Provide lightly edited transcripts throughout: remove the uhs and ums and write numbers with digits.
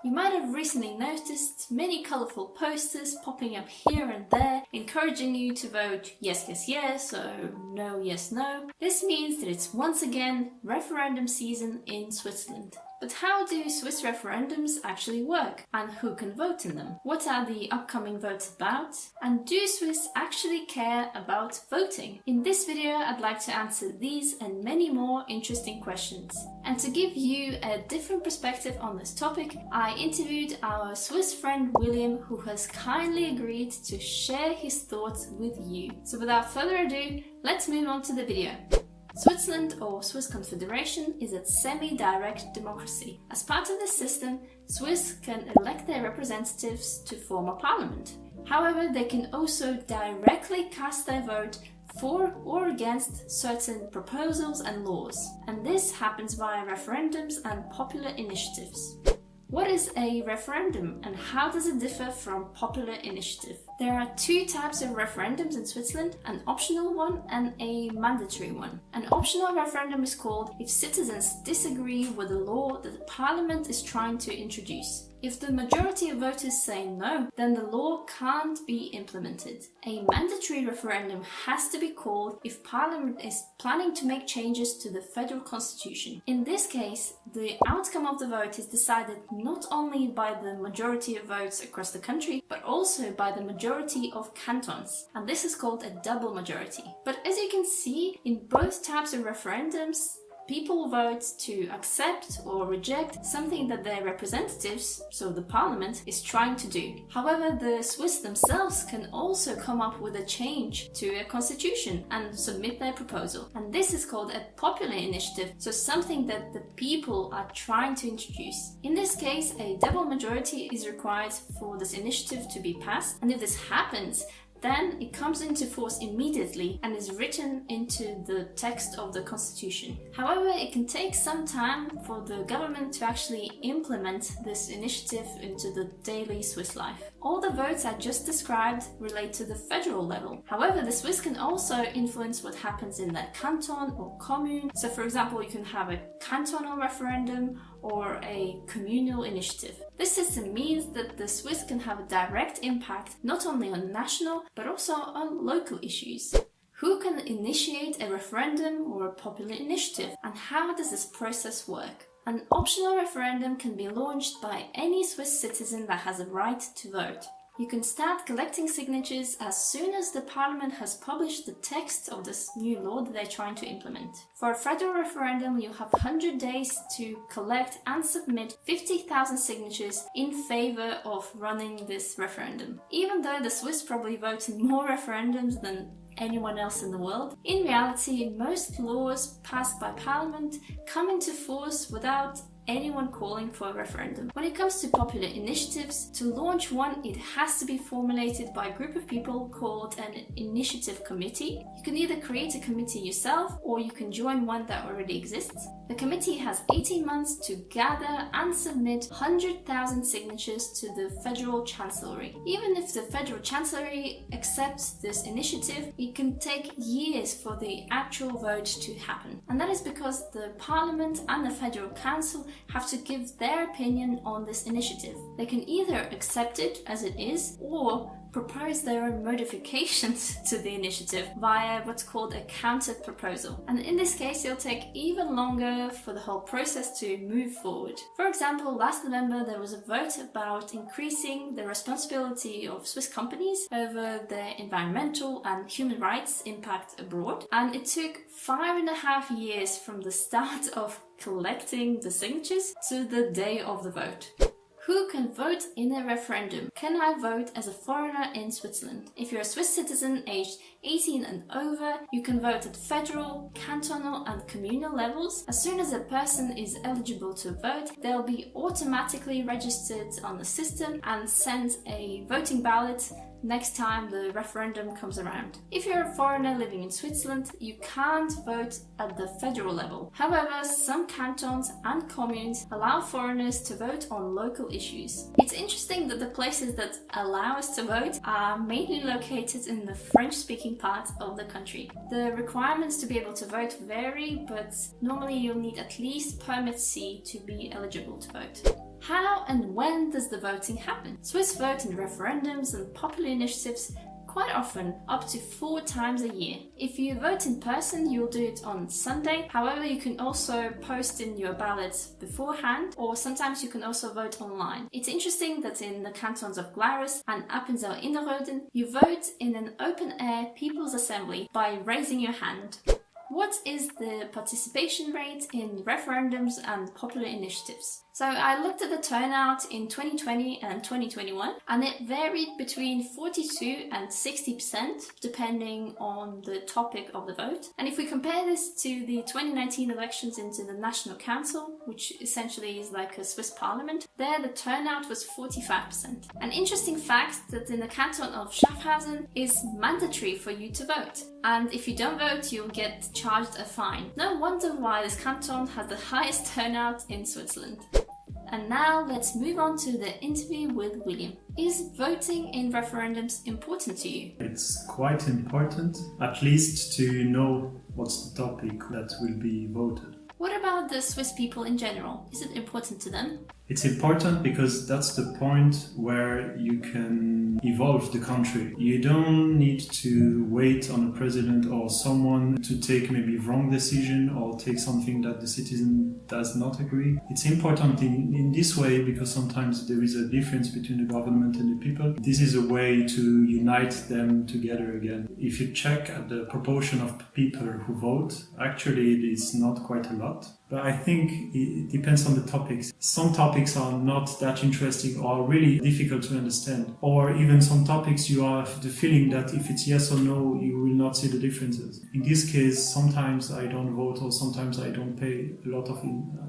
You might have recently noticed many colourful posters popping up here and there, encouraging you to vote yes, yes, yes, or no, yes, no. This means that it's once again referendum season in Switzerland. But how do Swiss referendums actually work? And who can vote in them? What are the upcoming votes about? And do Swiss actually care about voting? In this video, I'd like to answer these and many more interesting questions. And to give you a different perspective on this topic, I interviewed our Swiss friend William, who has kindly agreed to share his thoughts with you. So without further ado, let's move on to the video. Switzerland, or Swiss Confederation, is a semi-direct democracy. As part of this system, Swiss can elect their representatives to form a parliament. However, they can also directly cast their vote for or against certain proposals and laws, and this happens via referendums and popular initiatives. What is a referendum and how does it differ from popular initiative? There are two types of referendums in Switzerland, an optional one and a mandatory one. An optional referendum is called if citizens disagree with the law that the parliament is trying to introduce. If the majority of voters say no, then the law can't be implemented. A mandatory referendum has to be called if Parliament is planning to make changes to the federal constitution. In this case, the outcome of the vote is decided not only by the majority of votes across the country, but also by the majority of cantons. And this is called a double majority. But as you can see, in both types of referendums, people vote to accept or reject something that their representatives, so the parliament, is trying to do. However, the Swiss themselves can also come up with a change to a constitution and submit their proposal. And this is called a popular initiative, so something that the people are trying to introduce. In this case, a double majority is required for this initiative to be passed, and if this happens, then it comes into force immediately and is written into the text of the constitution. However, it can take some time for the government to actually implement this initiative into the daily Swiss life. All the votes I just described relate to the federal level. However, the Swiss can also influence what happens in their canton or commune. So for example, you can have a cantonal referendum or a communal initiative. This system means that the Swiss can have a direct impact not only on national but also on local issues. Who can initiate a referendum or a popular initiative, and how does this process work? An optional referendum can be launched by any Swiss citizen that has a right to vote. You can start collecting signatures as soon as the parliament has published the text of this new law that they're trying to implement. For a federal referendum, you have 100 days to collect and submit 50,000 signatures in favor of running this referendum. Even though the Swiss probably vote in more referendums than anyone else in the world, in reality, most laws passed by parliament come into force without anyone calling for a referendum. When it comes to popular initiatives, to launch one, it has to be formulated by a group of people called an initiative committee. You can either create a committee yourself or you can join one that already exists. The committee has 18 months to gather and submit 100,000 signatures to the Federal Chancellery. Even if the Federal Chancellery accepts this initiative, it can take years for the actual vote to happen. And that is because the Parliament and the Federal Council have to give their opinion on this initiative. They can either accept it as it is or propose their own modifications to the initiative via what's called a counter proposal. And in this case, it'll take even longer for the whole process to move forward. For example, last November there was a vote about increasing the responsibility of Swiss companies over their environmental and human rights impact abroad. And it took 5.5 years from the start of collecting the signatures to the day of the vote. Who can vote in a referendum? Can I vote as a foreigner in Switzerland? If you're a Swiss citizen aged 18 and over, you can vote at federal, cantonal and communal levels. As soon as a person is eligible to vote, they'll be automatically registered on the system and sent a voting ballot next time the referendum comes around. If you're a foreigner living in Switzerland, you can't vote at the federal level. However, some cantons and communes allow foreigners to vote on local issues. It's interesting that the places that allow us to vote are mainly located in the French-speaking part of the country. The requirements to be able to vote vary, but normally you'll need at least permit C to be eligible to vote. How and when does the voting happen? Swiss vote in referendums and popular initiatives quite often, up to 4 times a year. If you vote in person, you'll do it on Sunday. However, you can also post in your ballot beforehand, or sometimes you can also vote online. It's interesting that in the cantons of Glarus and Appenzell-Innerrhoden, you vote in an open-air people's assembly by raising your hand. What is the participation rate in referendums and popular initiatives? So I looked at the turnout in 2020 and 2021, and it varied between 42 and 60% depending on the topic of the vote. And if we compare this to the 2019 elections into the National Council, which essentially is like a Swiss parliament, there the turnout was 45%. An interesting fact that in the canton of Schaffhausen is mandatory for you to vote. And if you don't vote, you'll get charged a fine. No wonder why this canton has the highest turnout in Switzerland. And now let's move on to the interview with William. Is voting in referendums important to you? It's quite important, at least to know what's the topic that will be voted. What about the Swiss people in general? Is it important to them? It's important because that's the point where you can evolve the country. You don't need to wait on a president or someone to take maybe wrong decision or take something that the citizen does not agree. It's important in this way because sometimes there is a difference between the government and the people. This is a way to unite them together again. If you check at the proportion of people who vote, actually it is not quite a lot. But I think it depends on the topics. Some topics are not that interesting or really difficult to understand. Or even some topics you have the feeling that if it's yes or no, you will not see the differences. In this case, sometimes I don't vote or sometimes I don't pay a lot of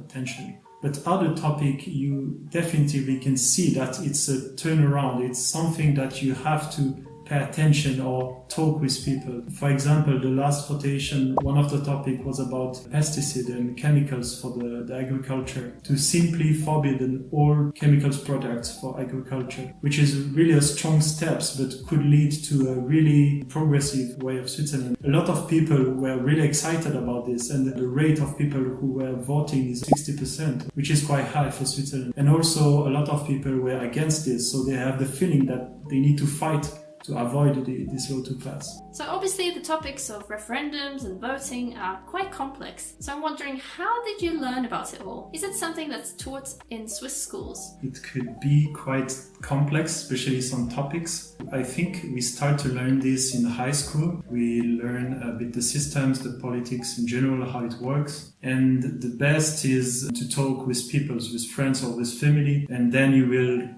attention. But other topic, you definitely can see that it's a turnaround. It's something that you have to pay attention or talk with people. For example, the last votation, one of the topics was about pesticides and chemicals for the agriculture, to simply forbid all chemicals products for agriculture, which is really a strong step, but could lead to a really progressive way of Switzerland. A lot of people were really excited about this, and the rate of people who were voting is 60%, which is quite high for Switzerland. And also a lot of people were against this, so they have the feeling that they need to fight to avoid this law to pass. So obviously the topics of referendums and voting are quite complex. So I'm wondering, how did you learn about it all? Is it something that's taught in Swiss schools? It could be quite complex, especially some topics. I think we start to learn this in high school. We learn a bit the systems, the politics in general, how it works. And the best is to talk with people, with friends or with family, and then you will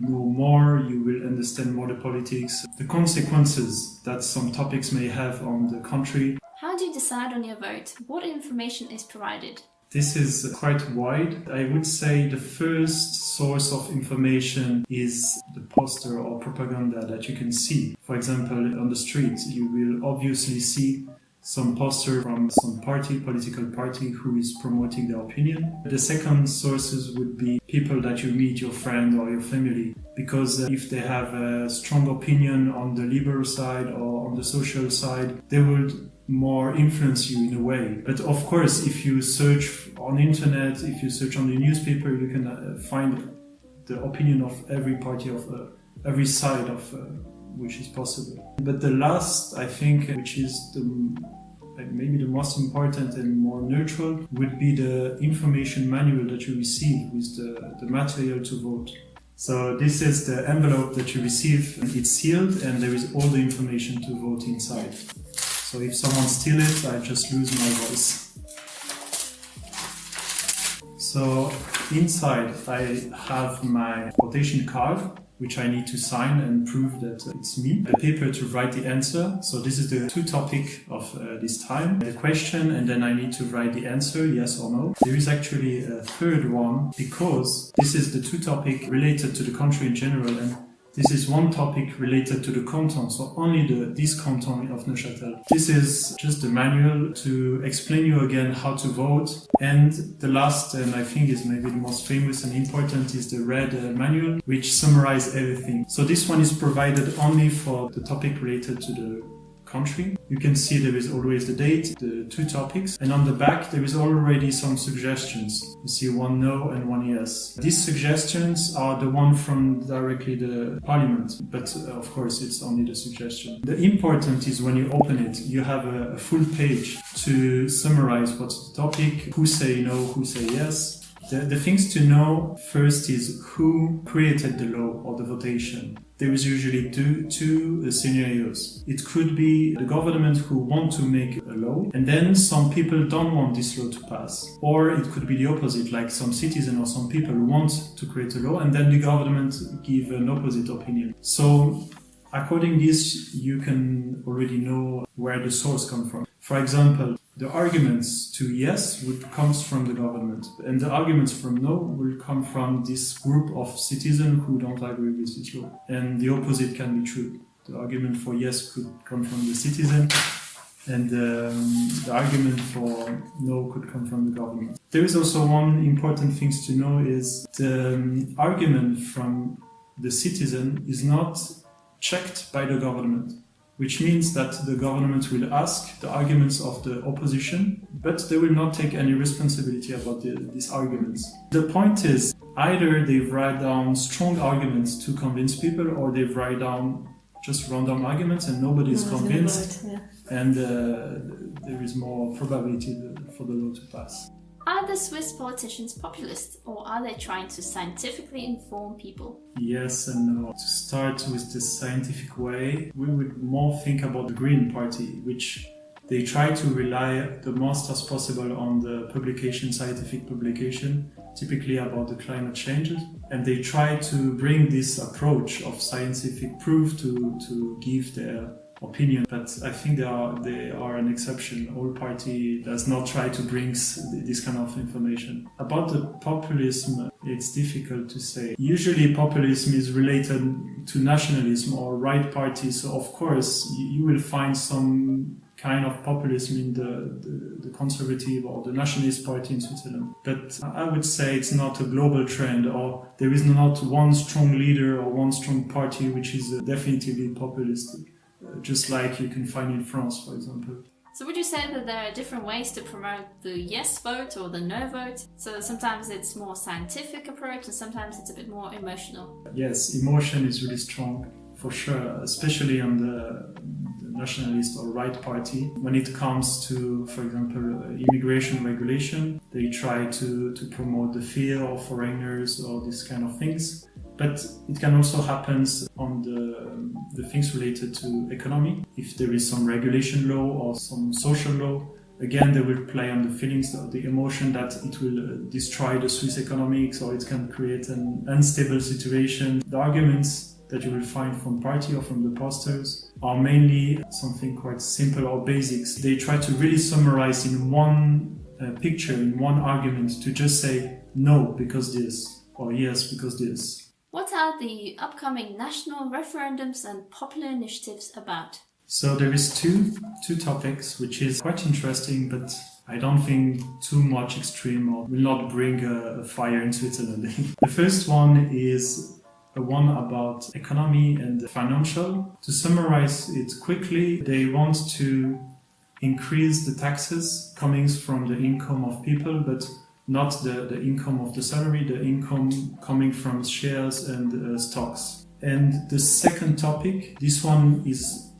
know more, you will understand more the politics, the consequences that some topics may have on the country. How do you decide on your vote? What information is provided? This is quite wide. I would say the first source of information is the poster or propaganda that you can see. For example, on the streets, you will obviously see some poster from some political party who is promoting their opinion. The second sources would be people that you meet, your friend or your family, because if they have a strong opinion on the liberal side or on the social side, they would more influence you in a way. But of course, if you search on internet, if you search on the newspaper, you can find the opinion of every party, of every side of which is possible. But the last, I think, which is maybe the most important and more neutral, would be the information manual that you receive with the material to vote. So this is the envelope that you receive. It's sealed and there is all the information to vote inside. So if someone steals it, I just lose my voice. So inside I have my votation card, which I need to sign and prove that it's me. The paper to write the answer. So this is the two topics of this time. The question, and then I need to write the answer, yes or no. There is actually a third one, because this is the two topics related to the country in general, and this is one topic related to the canton, so only this canton of Neuchâtel. This is just the manual to explain you again how to vote. And the last, and I think is maybe the most famous and important, is the red manual, which summarizes everything. So this one is provided only for the topic related to the country. You can see there is always the date, the 2 topics, and on the back there is already some suggestions. You see 1 no and 1 yes. These suggestions are the one from directly the parliament, but of course it's only the suggestion. The important is when you open it, you have a full page to summarize what's the topic, who say no, who say yes. The things to know first is who created the law or the votation. There is usually two scenarios. It could be the government who want to make a law, and then some people don't want this law to pass. Or it could be the opposite, like some citizen or some people want to create a law, and then the government give an opposite opinion. So according to this, you can already know where the source comes from. For example, the arguments to yes comes from the government, and the arguments from no will come from this group of citizens who don't agree with this law. And the opposite can be true. The argument for yes could come from the citizen, and the argument for no could come from the government. There is also one important thing to know is the argument from the citizen is not checked by the government, which means that the government will ask the arguments of the opposition, but they will not take any responsibility about these arguments. The point is, either they write down strong arguments to convince people, or they write down just random arguments and nobody is convinced, and there is more probability for the law to pass. Are the Swiss politicians populist, or are they trying to scientifically inform people? Yes and no. To start with the scientific way, we would more think about the Green Party, which they try to rely the most as possible on the scientific publication, typically about the climate changes. And they try to bring this approach of scientific proof to give their opinion, but I think they are an exception. All party does not try to bring this kind of information. About the populism, it's difficult to say. Usually populism is related to nationalism or right party, so of course you will find some kind of populism in the conservative or the nationalist party in Switzerland. But I would say it's not a global trend, or there is not one strong leader or one strong party which is definitively populist. Just like you can find in France, for example. So would you say that there are different ways to promote the yes vote or the no vote? So sometimes it's more scientific approach and sometimes it's a bit more emotional. Yes, emotion is really strong, for sure, especially on the nationalist or right party. When it comes to, for example, immigration regulation, they try to promote the fear of foreigners or these kind of things. But it can also happen on the things related to economy. If there is some regulation law or some social law, again, they will play on the feelings, the emotion that it will destroy the Swiss economics, or it can create an unstable situation. The arguments that you will find from party or from the posters are mainly something quite simple or basics. They try to really summarize in one picture, in one argument, to just say no because this, or yes because this. What are the upcoming national referendums and popular initiatives about? So there is two topics, which is quite interesting, but I don't think too much extreme or will not bring a fire in Switzerland. The first one is one about economy and financial. To summarize it quickly, they want to increase the taxes coming from the income of people, but not the income of the salary, the income coming from shares and stocks. And the second topic, this one is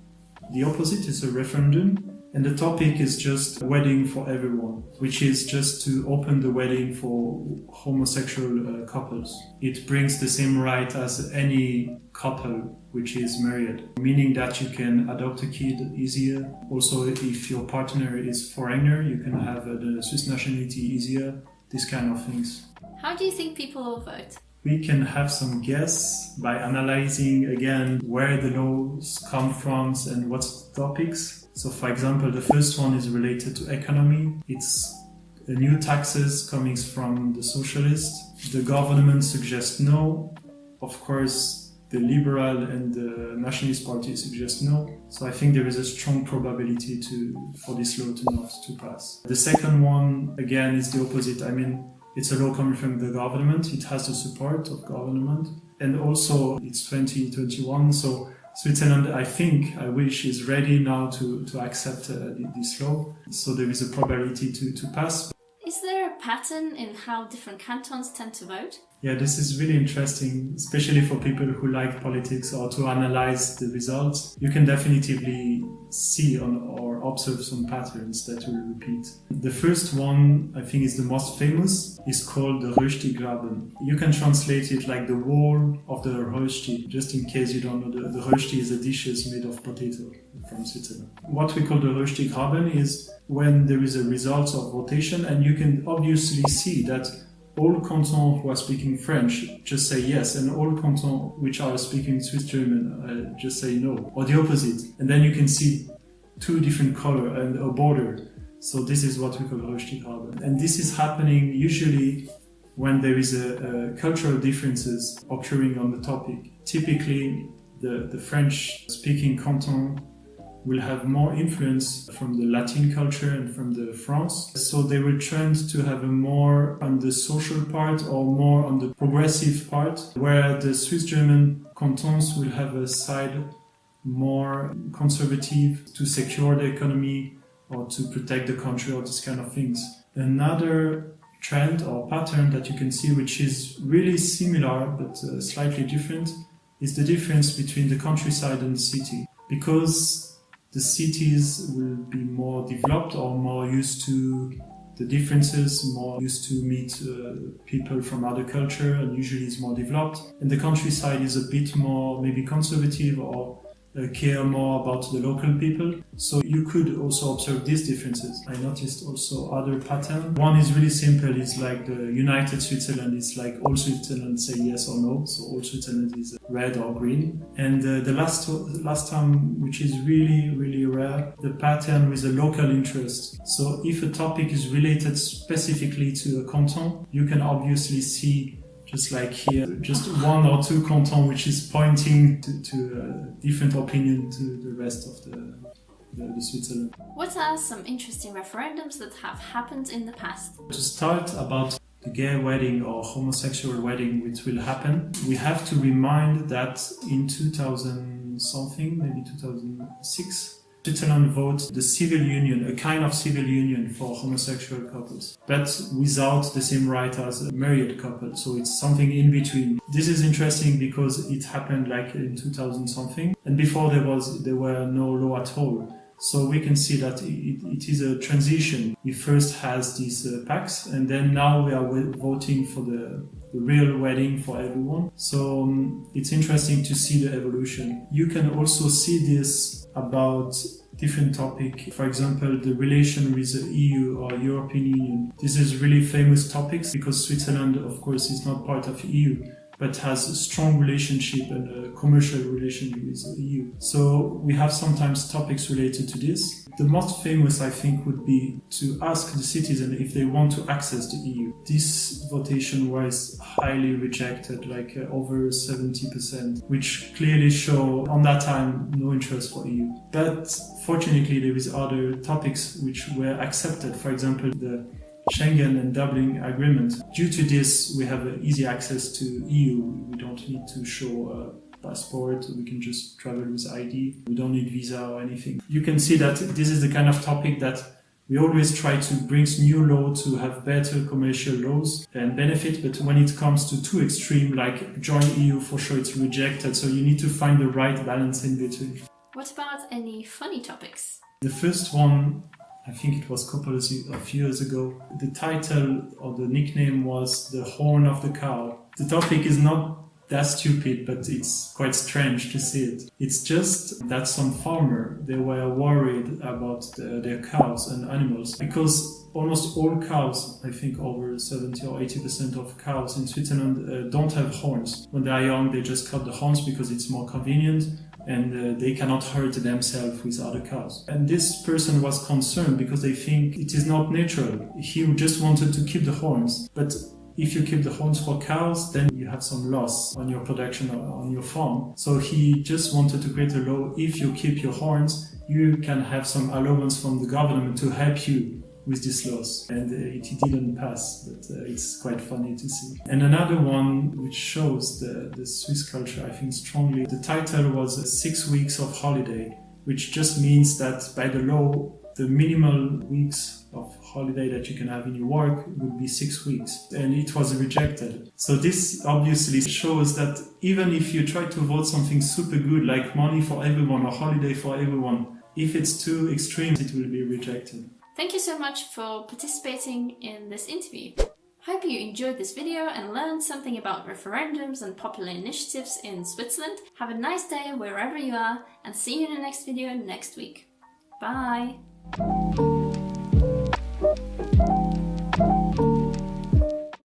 the opposite, it's a referendum. And the topic is just wedding for everyone, which is just to open the wedding for homosexual couples. It brings the same right as any couple which is married, meaning that you can adopt a kid easier. Also, if your partner is foreigner, you can have the Swiss nationality easier, these kind of things. How do you think people will vote? We can have some guess by analyzing again where the laws come from and what's the topics. So for example, the first one is related to economy. It's new taxes coming from the socialists. The government suggests no. Of course, the liberal and the nationalist party suggest no. So I think there is a strong probability for this law not to pass. The second one, again, is the opposite. I mean, it's a law coming from the government. It has the support of government. And also, it's 2021, so Switzerland, I wish, is ready now to accept this law. So there is a probability to pass. Is there a pattern in how different cantons tend to vote? Yeah, this is really interesting, especially for people who like politics or to analyze the results. You can definitively see or observe some patterns that will repeat. The first one, I think, is the most famous, is called the röstigraben. You can translate it like the wall of the rösti, just in case you don't know. The rösti is a dish made of potato from Switzerland. What we call the röstigraben is when there is a result of votation, and you can obviously see that all cantons who are speaking French just say yes, and all cantons which are speaking Swiss German just say no, or the opposite. And then you can see two different color and a border. So this is what we call röstigraben. And this is happening usually when there is a cultural differences occurring on the topic. Typically, the French-speaking canton will have more influence from the Latin culture and from the France. So they will trend to have a more on the social part or more on the progressive part, where the Swiss German cantons will have a side more conservative to secure the economy or to protect the country or these kind of things. Another trend or pattern that you can see, which is really similar but slightly different, is the difference between the countryside and the city. Because the cities will be more developed or more used to the differences, more used to meet people from other culture, and usually is more developed. And the countryside is a bit more maybe conservative or care more about the local people. So you could also observe these differences. I noticed also other patterns. One is really simple. It's like the United Switzerland. It's like all Switzerland say yes or no. So all Switzerland is red or green. And the last time, which is really, really rare, the pattern with a local interest. So if a topic is related specifically to a canton, you can obviously see, just like here, just one or two cantons which is pointing to a different opinion to the rest of the Switzerland. What are some interesting referendums that have happened in the past? To start about the gay wedding or homosexual wedding which will happen, we have to remind that in 2000 something, maybe 2006, Switzerland voted the civil union, a kind of civil union for homosexual couples, but without the same right as a married couple. So it's something in between. This is interesting because it happened like in 2000 something, and before there were no law at all. So we can see that it is a transition. We first has these pacts, and then now we are voting for the real wedding for everyone. So it's interesting to see the evolution. You can also see this about different topic. For example, the relation with the EU or European Union. This is really famous topics because Switzerland, of course, is not part of EU, but has a strong relationship and a commercial relationship with the EU. So we have sometimes topics related to this. The most famous, I think, would be to ask the citizen if they want to access the EU. This votation was highly rejected, like over 70%, which clearly show on that time no interest for EU. But fortunately, there is other topics which were accepted. For example, the Schengen and Dublin agreement. Due to this, we have easy access to EU. We don't need to show a passport. We can just travel with ID. We don't need visa or anything. You can see that this is the kind of topic that we always try to bring new law to have better commercial laws and benefit. But when it comes to too extreme, like join EU, for sure it's rejected. So you need to find the right balance in between. What about any funny topics? The first one, I think it was a couple of years ago. The title or the nickname was The Horn of the Cow. The topic is not that stupid, but it's quite strange to see it. It's just that some farmer, they were worried about their cows and animals because almost all cows, I think over 70 or 80% of cows in Switzerland don't have horns. When they are young, they just cut the horns because it's more convenient. And they cannot hurt themselves with other cows. And this person was concerned because they think it is not natural. He just wanted to keep the horns. But if you keep the horns for cows, then you have some loss on your production or on your farm. So he just wanted to create a law. If you keep your horns, you can have some allowance from the government to help you with this laws, and it didn't pass, but it's quite funny to see. And another one which shows the Swiss culture, I think, strongly. The title was 6 weeks of holiday, which just means that by the law, the minimal weeks of holiday that you can have in your work would be 6 weeks, and it was rejected. So this obviously shows that even if you try to vote something super good like money for everyone or holiday for everyone, if it's too extreme, it will be rejected. Thank you so much for participating in this interview. Hope you enjoyed this video and learned something about referendums and popular initiatives in Switzerland. Have a nice day wherever you are, and see you in the next video next week. Bye!